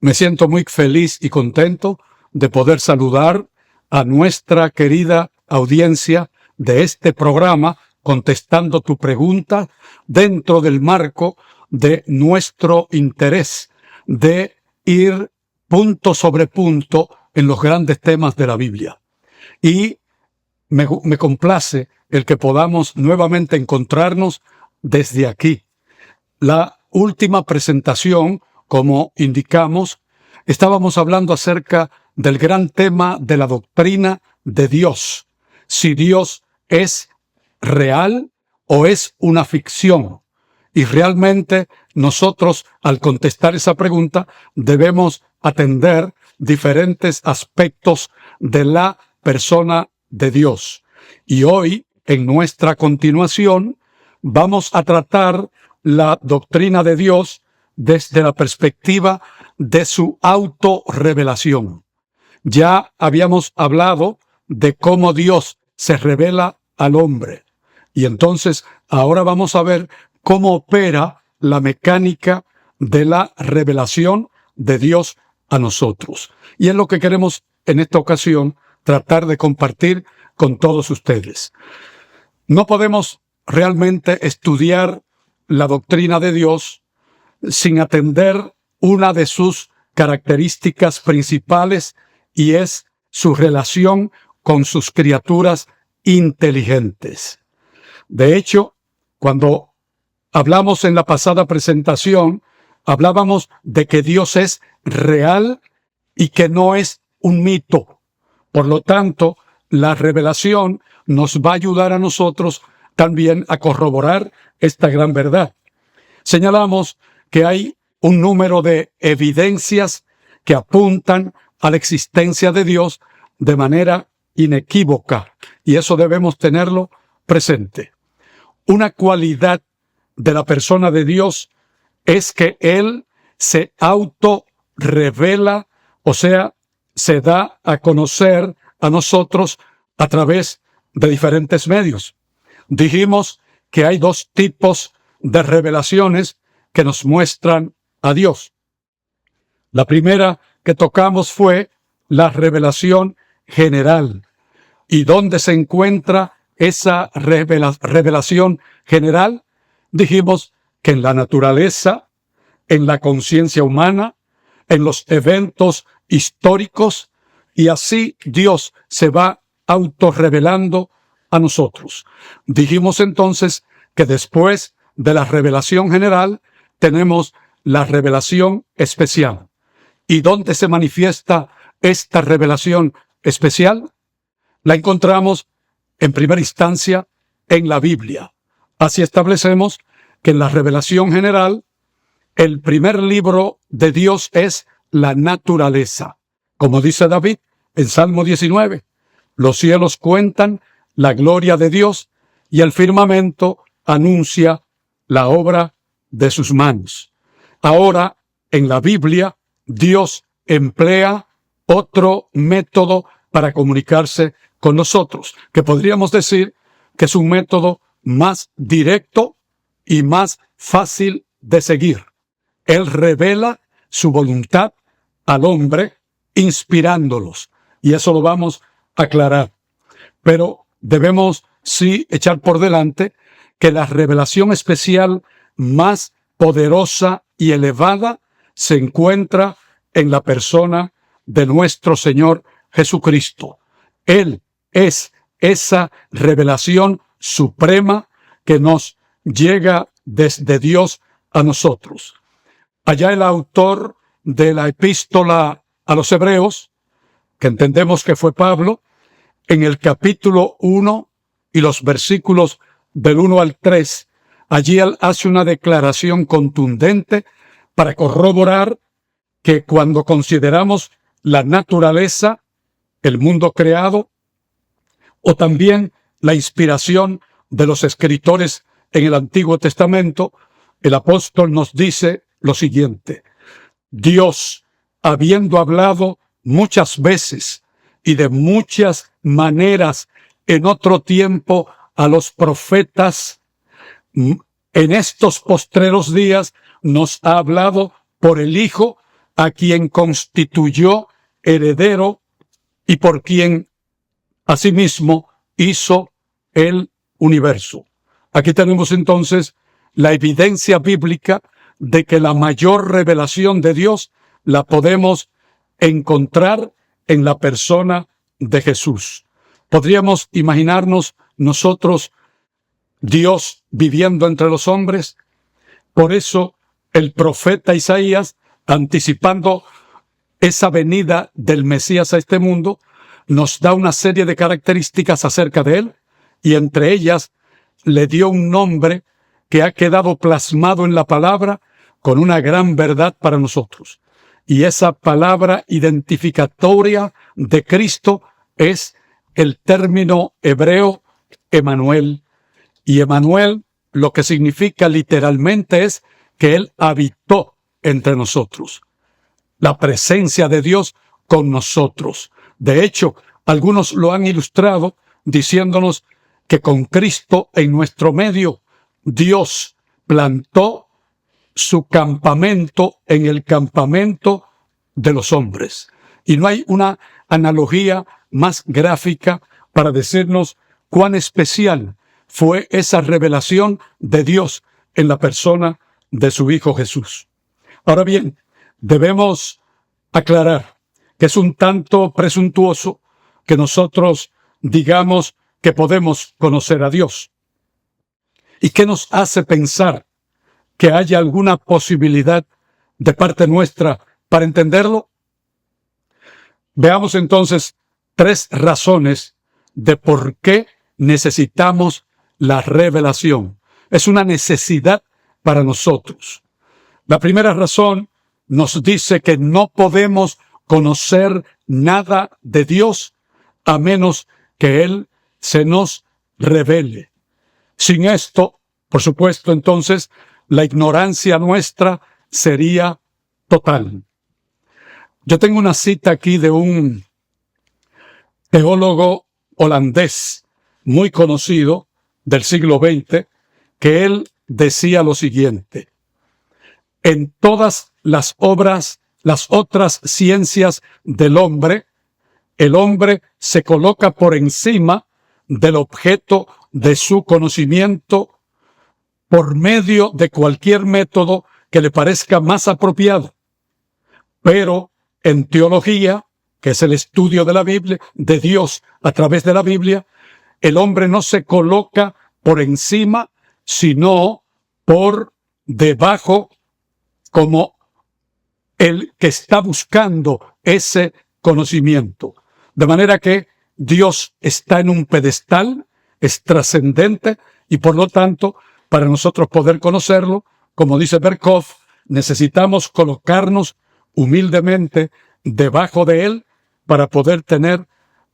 Me siento muy feliz y contento de poder saludar a nuestra querida audiencia de este programa, contestando tu pregunta dentro del marco de nuestro interés de ir punto sobre punto en los grandes temas de la Biblia. Y me complace el que podamos nuevamente encontrarnos desde aquí. La última presentación, como indicamos, estábamos hablando acerca del gran tema de la doctrina de Dios. Si Dios es real o es una ficción. Y realmente nosotros, al contestar esa pregunta, debemos atender diferentes aspectos de la persona de Dios. Y hoy, en nuestra continuación, vamos a tratar la doctrina de Dios desde la perspectiva de su autorrevelación. Ya habíamos hablado de cómo Dios se revela al hombre. Y entonces ahora vamos a ver cómo opera la mecánica de la revelación de Dios a nosotros. Y es lo que queremos en esta ocasión tratar de compartir con todos ustedes. No podemos realmente estudiar la doctrina de Dios sin atender una de sus características principales, y es su relación con sus criaturas inteligentes. De hecho, cuando hablamos en la pasada presentación, hablábamos de que Dios es real y que no es un mito. Por lo tanto, la revelación nos va a ayudar a nosotros también a corroborar esta gran verdad. Señalamos que hay un número de evidencias que apuntan a la existencia de Dios de manera inequívoca, y eso debemos tenerlo presente. Una cualidad de la persona de Dios es que Él se autorrevela, o sea, se da a conocer a nosotros a través de diferentes medios. Dijimos que hay dos tipos de revelaciones que nos muestran a Dios. La primera que tocamos fue la revelación general. ¿Y dónde se encuentra esa revelación general? Dijimos que en la naturaleza, en la conciencia humana, en los eventos históricos, y así Dios se va autorrevelando a nosotros. Dijimos entonces que después de la revelación general tenemos la revelación especial. ¿Y dónde se manifiesta esta revelación especial? La encontramos en primera instancia en la Biblia. Así establecemos que en la revelación general, el primer libro de Dios es la naturaleza. Como dice David en Salmo 19, los cielos cuentan la gloria de Dios y el firmamento anuncia la obra de sus manos. Ahora, en la Biblia, Dios emplea otro método para comunicarse con nosotros, que podríamos decir que es un método más directo y más fácil de seguir. Él revela su voluntad al hombre, inspirándolos, y eso lo vamos a aclarar. Pero debemos sí echar por delante que la revelación especial más poderosa y elevada se encuentra en la persona de nuestro Señor Jesucristo. Él es esa revelación suprema que nos llega desde Dios a nosotros. Allá el autor de la epístola a los Hebreos, que entendemos que fue Pablo, en el capítulo 1 y los versículos del 1 al 3, allí él hace una declaración contundente para corroborar que cuando consideramos la naturaleza, el mundo creado, o también la inspiración de los escritores en el Antiguo Testamento, el apóstol nos dice lo siguiente: Dios, habiendo hablado muchas veces y de muchas maneras en otro tiempo a los profetas, en estos postreros días nos ha hablado por el Hijo, a quien constituyó heredero y por quien asimismo hizo el universo. Aquí tenemos entonces la evidencia bíblica de que la mayor revelación de Dios la podemos encontrar en la persona de Jesús. ¿Podríamos imaginarnos nosotros Dios viviendo entre los hombres? Por eso el profeta Isaías, anticipando esa venida del Mesías a este mundo, nos da una serie de características acerca de él, y entre ellas le dio un nombre que ha quedado plasmado en la palabra con una gran verdad para nosotros. Y esa palabra identificatoria de Cristo es el término hebreo Emanuel. Y Emanuel lo que significa literalmente es que Él habitó entre nosotros. La presencia de Dios con nosotros. De hecho, algunos lo han ilustrado diciéndonos que con Cristo en nuestro medio, Dios plantó su campamento en el campamento de los hombres. Y no hay una analogía más gráfica para decirnos cuán especial fue esa revelación de Dios en la persona de su Hijo Jesús. Ahora bien, debemos aclarar que es un tanto presuntuoso que nosotros digamos que podemos conocer a Dios. ¿Y qué nos hace pensar que haya alguna posibilidad de parte nuestra para entenderlo? Veamos entonces 3 razones de por qué necesitamos la revelación. Es una necesidad para nosotros. La primera razón nos dice que no podemos conocer nada de Dios a menos que Él se nos revele. Sin esto, por supuesto, entonces, la ignorancia nuestra sería total. Yo tengo una cita aquí de un teólogo holandés muy conocido del siglo XX, que él decía lo siguiente: en todas las obras, las otras ciencias del hombre, el hombre se coloca por encima del objeto de su conocimiento por medio de cualquier método que le parezca más apropiado. Pero en teología, que es el estudio de la Biblia, de Dios a través de la Biblia, el hombre no se coloca por encima, sino por debajo, como el que está buscando ese conocimiento. De manera que Dios está en un pedestal, es trascendente, y por lo tanto, para nosotros poder conocerlo, como dice Berkhof, necesitamos colocarnos humildemente debajo de Él para poder tener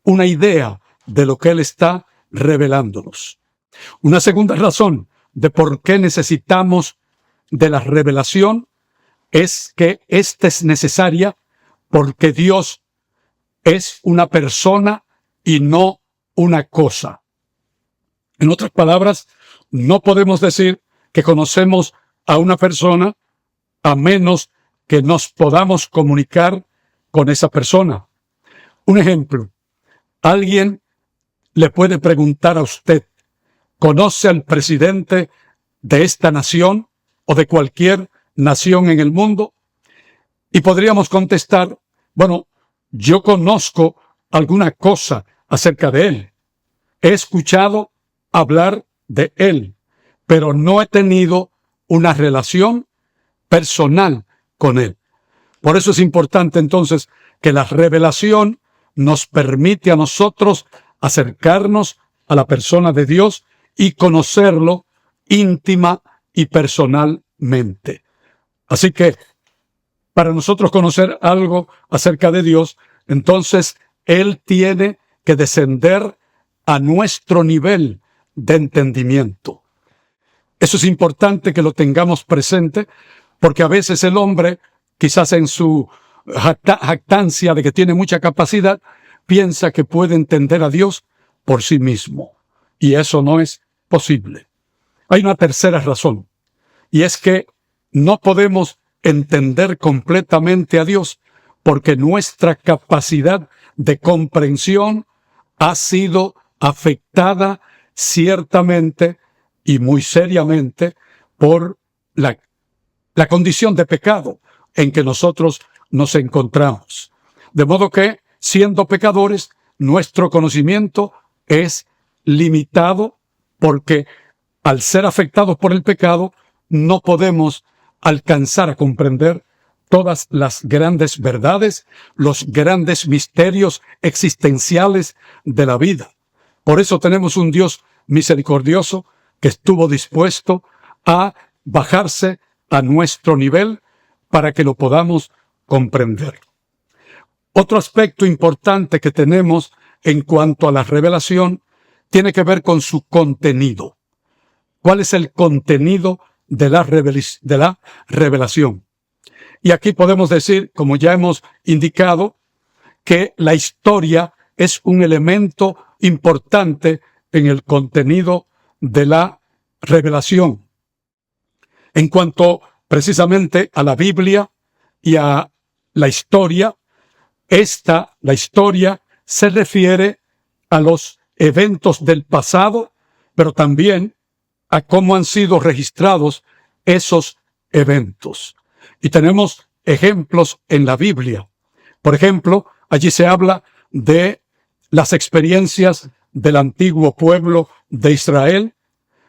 una idea de lo que Él está revelándonos. Una segunda razón de por qué necesitamos de la revelación es que esta es necesaria porque Dios es una persona y no una cosa. En otras palabras, no podemos decir que conocemos a una persona a menos que nos podamos comunicar con esa persona. Un ejemplo, alguien le puede preguntar a usted: ¿conoce al presidente de esta nación o de cualquier nación en el mundo? Y podríamos contestar: bueno, yo conozco alguna cosa acerca de él. He escuchado hablar de él, pero no he tenido una relación personal con él. Por eso es importante entonces que la revelación nos permite a nosotros acercarnos a la persona de Dios y conocerlo íntima y personalmente. Así que, para nosotros conocer algo acerca de Dios, entonces Él tiene que descender a nuestro nivel de entendimiento. Eso es importante que lo tengamos presente, porque a veces el hombre, quizás en su jactancia de que tiene mucha capacidad, piensa que puede entender a Dios por sí mismo. Y eso no es posible. Hay una tercera razón, y es que no podemos entender completamente a Dios, porque nuestra capacidad de comprensión ha sido afectada ciertamente y muy seriamente por la condición de pecado en que nosotros nos encontramos. De modo que, siendo pecadores, nuestro conocimiento es limitado porque al ser afectados por el pecado, no podemos alcanzar a comprender todas las grandes verdades, los grandes misterios existenciales de la vida. Por eso tenemos un Dios misericordioso que estuvo dispuesto a bajarse a nuestro nivel para que lo podamos comprender. Otro aspecto importante que tenemos en cuanto a la revelación tiene que ver con su contenido. ¿Cuál es el contenido de la revelación? Y aquí podemos decir, como ya hemos indicado, que la historia es un elemento importante en el contenido de la revelación. En cuanto precisamente a la Biblia y a la historia, la historia se refiere a los eventos del pasado, pero también a cómo han sido registrados esos eventos. Y tenemos ejemplos en la Biblia. Por ejemplo, allí se habla de las experiencias del antiguo pueblo de Israel,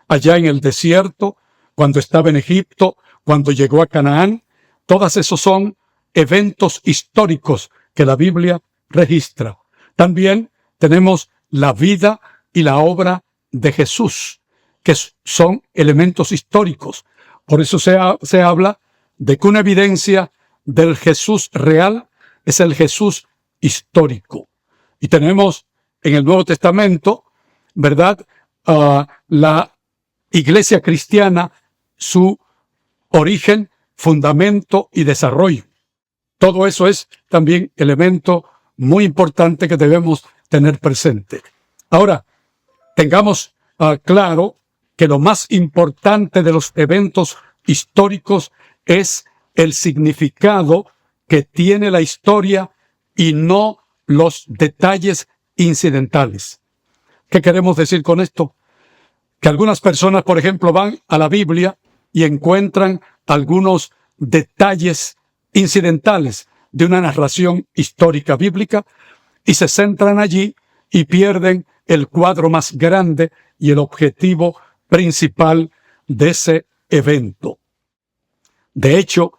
allá en el desierto, cuando estaba en Egipto, cuando llegó a Canaán. Todos esos son eventos históricos que la Biblia registra. También tenemos la vida y la obra de Jesús, que son elementos históricos. Por eso se habla de que una evidencia del Jesús real es el Jesús histórico. Y tenemos en el Nuevo Testamento, ¿verdad? La Iglesia cristiana, su origen, fundamento y desarrollo. Todo eso es también elemento muy importante que debemos tener presente. Ahora, tengamos claro que lo más importante de los eventos históricos es el significado que tiene la historia y no los detalles incidentales. ¿Qué queremos decir con esto? Que algunas personas, por ejemplo, van a la Biblia y encuentran algunos detalles incidentales de una narración histórica bíblica y se centran allí y pierden el cuadro más grande y el objetivo principal de ese evento. De hecho,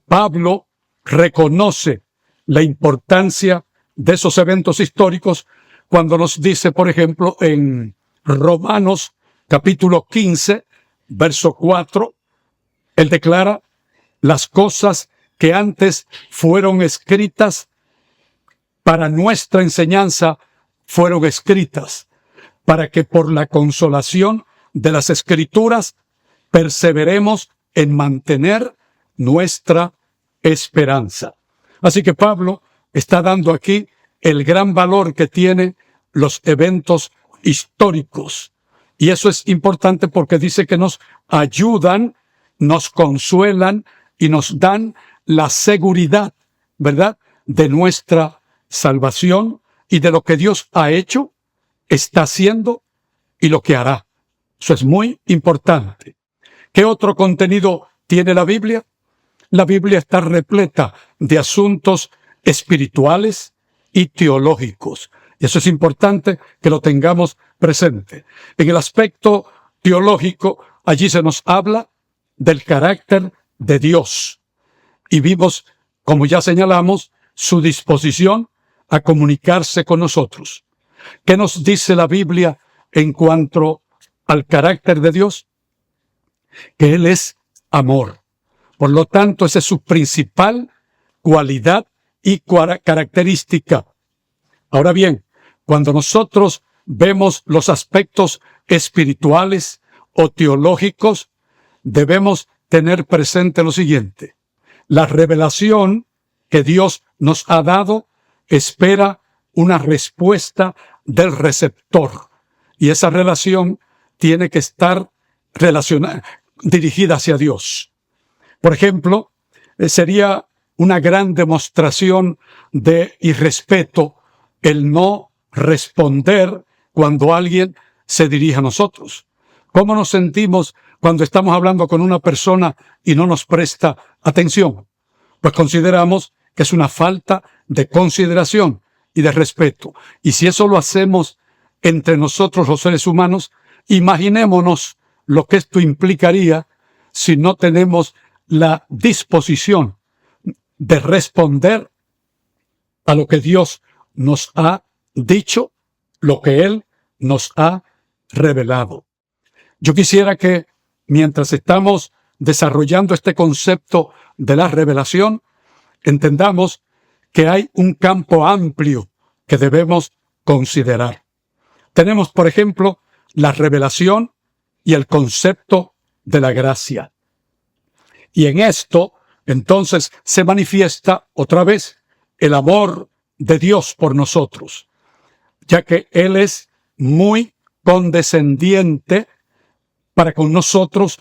Pablo reconoce la importancia de esos eventos históricos cuando nos dice, por ejemplo, en Romanos capítulo 15, verso 4, él declara: las cosas que antes fueron escritas para nuestra enseñanza fueron escritas, para que por la consolación de las Escrituras perseveremos en mantener nuestra esperanza. Así que Pablo está dando aquí el gran valor que tienen los eventos históricos. Y eso es importante porque dice que nos ayudan, nos consuelan y nos dan la seguridad, ¿verdad?, de nuestra salvación y de lo que Dios ha hecho, está haciendo y lo que hará. Eso es muy importante. ¿Qué otro contenido tiene la Biblia? La Biblia está repleta de asuntos espirituales y teológicos. Y eso es importante que lo tengamos presente. En el aspecto teológico, allí se nos habla del carácter de Dios. Y vimos, como ya señalamos, su disposición a comunicarse con nosotros. ¿Qué nos dice la Biblia en cuanto al carácter de Dios? Que Él es amor. Por lo tanto, esa es su principal cualidad y característica. Ahora bien, cuando nosotros vemos los aspectos espirituales o teológicos, debemos tener presente lo siguiente: la revelación que Dios nos ha dado espera una respuesta del receptor, y esa relación tiene que estar dirigida hacia Dios. Por ejemplo, sería una gran demostración de irrespeto el no responder cuando alguien se dirige a nosotros. ¿Cómo nos sentimos cuando estamos hablando con una persona y no nos presta atención? Pues consideramos que es una falta de consideración y de respeto. Y si eso lo hacemos entre nosotros los seres humanos, imaginémonos lo que esto implicaría si no tenemos la disposición de responder a lo que Dios nos ha dicho, lo que Él nos ha revelado. Yo quisiera que, mientras estamos desarrollando este concepto de la revelación, entendamos que hay un campo amplio que debemos considerar. Tenemos, por ejemplo, la revelación y el concepto de la gracia. Y en esto, entonces, se manifiesta otra vez el amor de Dios por nosotros, ya que Él es muy condescendiente para con nosotros,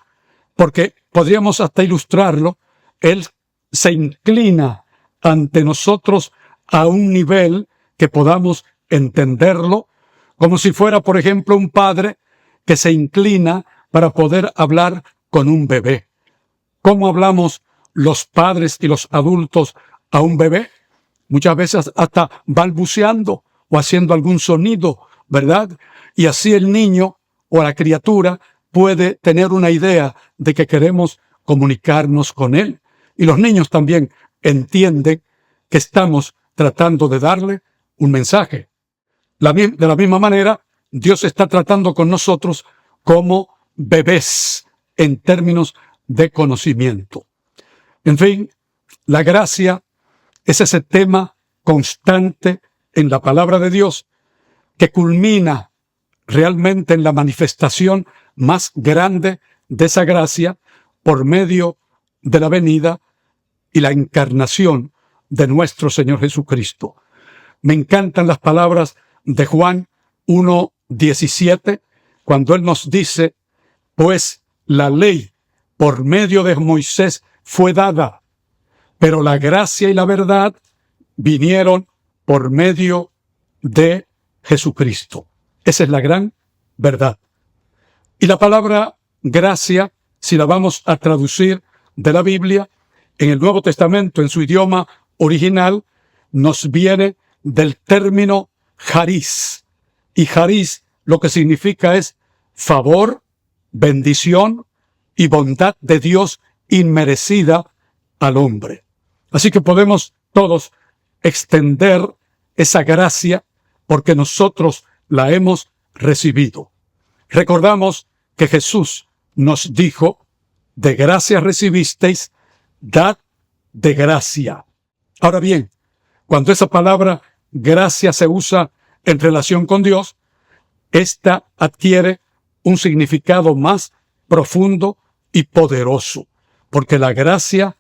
porque podríamos hasta ilustrarlo, Él se inclina ante nosotros a un nivel que podamos entenderlo, como si fuera, por ejemplo, un padre que se inclina para poder hablar con un bebé. ¿Cómo hablamos los padres y los adultos a un bebé? Muchas veces hasta balbuceando o haciendo algún sonido, ¿verdad? Y así el niño o la criatura puede tener una idea de que queremos comunicarnos con él. Y los niños también entienden que estamos tratando de darle un mensaje. De la misma manera, Dios está tratando con nosotros como bebés en términos de conocimiento. En fin, la gracia es ese tema constante en la palabra de Dios que culmina realmente en la manifestación más grande de esa gracia por medio de la venida y la encarnación de nuestro Señor Jesucristo. Me encantan las palabras de Juan 1:17, cuando Él nos dice, pues la ley por medio de Moisés fue dada, pero la gracia y la verdad vinieron por medio de Jesucristo. Esa es la gran verdad. Y la palabra gracia, si la vamos a traducir de la Biblia, en el Nuevo Testamento, en su idioma original, nos viene del término charis. Y charis lo que significa es favor, bendición y bondad de Dios inmerecida al hombre. Así que podemos todos extender esa gracia porque nosotros la hemos recibido. Recordamos que Jesús nos dijo, de gracia recibisteis, dad de gracia. Ahora bien, cuando esa palabra gracia se usa en relación con Dios, esta adquiere un significado más profundo y poderoso, porque la gracia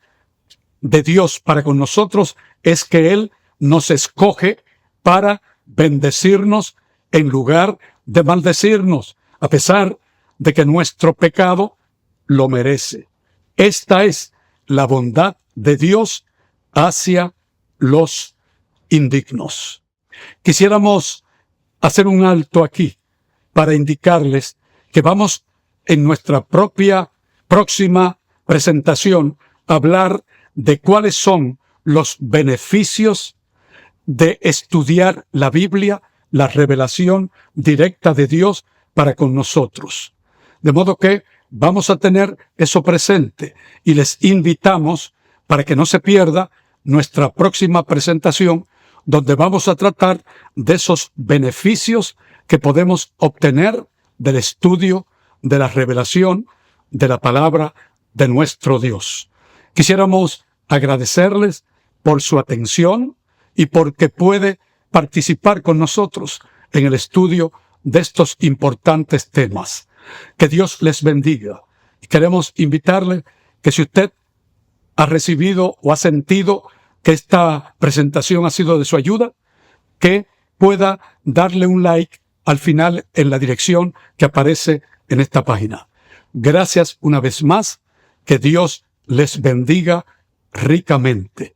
de Dios para con nosotros es que Él nos escoge para bendecirnos en lugar de maldecirnos, a pesar de que nuestro pecado lo merece. Esta es la bondad de Dios hacia los indignos. Quisiéramos hacer un alto aquí para indicarles que vamos en nuestra próxima presentación a hablar de cuáles son los beneficios de estudiar la Biblia, la revelación directa de Dios para con nosotros. De modo que vamos a tener eso presente y les invitamos para que no se pierda nuestra próxima presentación, donde vamos a tratar de esos beneficios que podemos obtener del estudio de la revelación de la palabra de nuestro Dios. Quisiéramos agradecerles por su atención y porque puede participar con nosotros en el estudio de estos importantes temas. Que Dios les bendiga. Y queremos invitarle que si usted ha recibido o ha sentido que esta presentación ha sido de su ayuda, que pueda darle un like al final en la dirección que aparece en esta página. Gracias una vez más. Que Dios les bendiga ricamente.